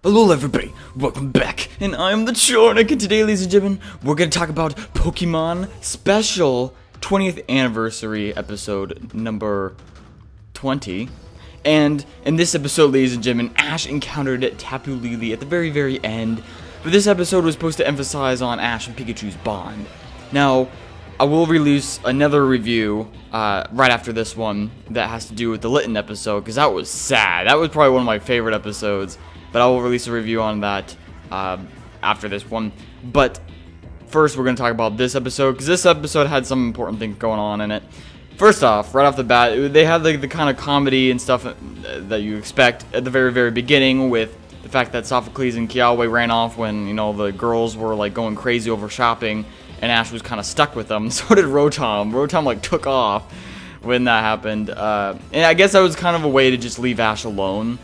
Hello everybody, welcome back, and I'm TheChornick, and today, ladies and gentlemen, we're going to talk about Pokemon Special 20th Anniversary episode number 20. And in this episode, ladies and gentlemen, Ash encountered Tapu Lele at the very end, but this episode was supposed to emphasize on Ash and Pikachu's bond. Now, I will release another review right after this one that has to do with the Litten episode, because that was sad. That was probably one of my favorite episodes. But I will release a review on that after this one. But first, we're going to talk about this episode, because this episode had some important things going on in it. First off, right off the bat, they had the kind of comedy and stuff that you expect at the very beginning, with the fact that Sophocles and Kiawe ran off when, you know, the girls were like going crazy over shopping, and Ash was kind of stuck with them. So did Rotom. Rotom like took off when that happened, and I guess that was kind of a way to just leave Ash alone.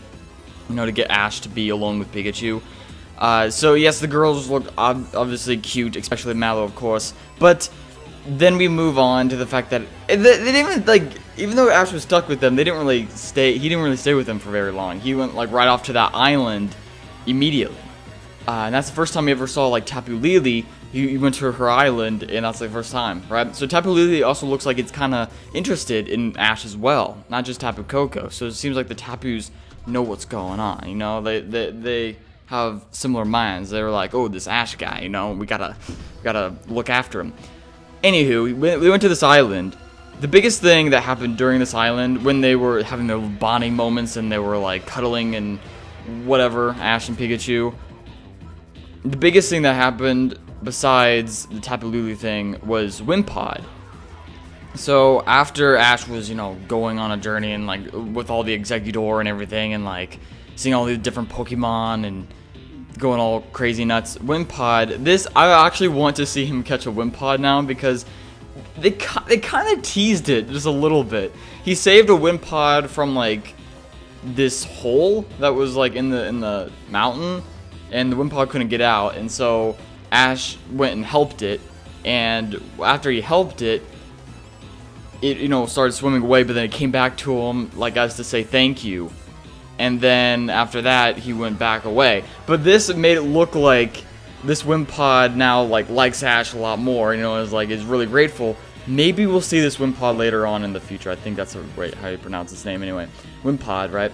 You know, to get Ash to be alone with Pikachu. So yes, the girls looked obviously cute, especially Mallow, of course. But then we move on to the fact that they didn't even, like, even though Ash was stuck with them, they didn't really stay. He didn't really stay with them for very long. He went like right off to that island immediately, and that's the first time we ever saw like Tapu Lele. He went to her island, and that's the first time, right? So Tapu Lele also looks like it's kind of interested in Ash as well, not just Tapu Koko. So it seems like the Tapus know what's going on, you know. They have similar minds. They're like, oh, this Ash guy, you know, we gotta look after him. Anywho, we went to this island. The biggest thing that happened during this island, when they were having their bonding moments and they were like cuddling and whatever, Ash and Pikachu, the biggest thing that happened besides the Tapu Lele thing was Wimpod. So after Ash was, you know, going on a journey and like with all the Exeggutor and everything, and like seeing all these different Pokemon and going all crazy nuts, Wimpod, I actually want to see him catch a Wimpod now, because they kind of teased it just a little bit. He saved a Wimpod from like this hole that was like in the mountain, and the Wimpod couldn't get out, and so Ash went and helped it, and after he helped it, you know, started swimming away, but then it came back to him, like, as to say thank you. And then after that, he went back away. But this made it look like this Wimpod now, like, likes Ash a lot more, you know, is really grateful. Maybe we'll see this Wimpod later on in the future. I think that's how you pronounce its name anyway. Wimpod, right?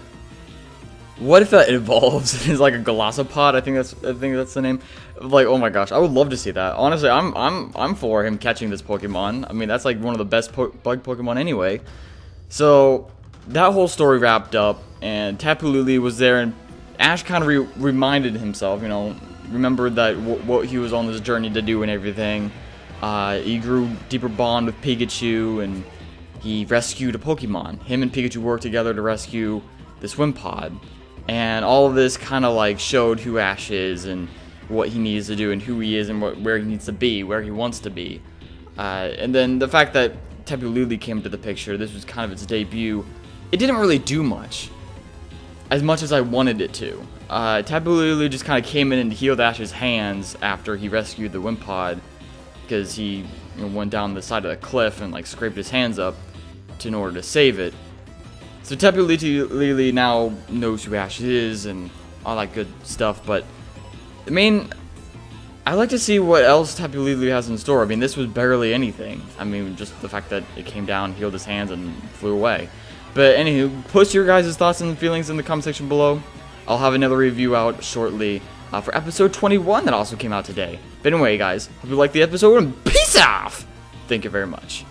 What if that evolves into like a Galossopod? I think that's the name. Like, oh my gosh, I would love to see that. Honestly, I'm for him catching this Pokemon. I mean, that's like one of the best bug Pokemon anyway. So that whole story wrapped up, and Tapu Lele was there, and Ash kind of reminded himself, you know, remembered that what he was on this journey to do and everything. He grew deeper bond with Pikachu, and he rescued a Pokemon. Him and Pikachu worked together to rescue this Wimpod. And all of this kind of like showed who Ash is and what he needs to do and who he is and where he needs to be, where he wants to be. And then the fact that Tapu Lele came to the picture, this was kind of its debut. It didn't really do much as I wanted it to. Tapu Lele just kind of came in and healed Ash's hands after he rescued the Wimpod, because he, you know, went down the side of the cliff and like scraped his hands up in order to save it. So Tapu Lele now knows who Ash is and all that good stuff, but I mean, I'd like to see what else Tapu Lele has in store. I mean, this was barely anything. I mean, just the fact that it came down, healed his hands, and flew away. But anywho, post your guys' thoughts and feelings in the comment section below. I'll have another review out shortly for episode 21 that also came out today. But anyway, guys, hope you liked the episode, and peace out! Thank you very much.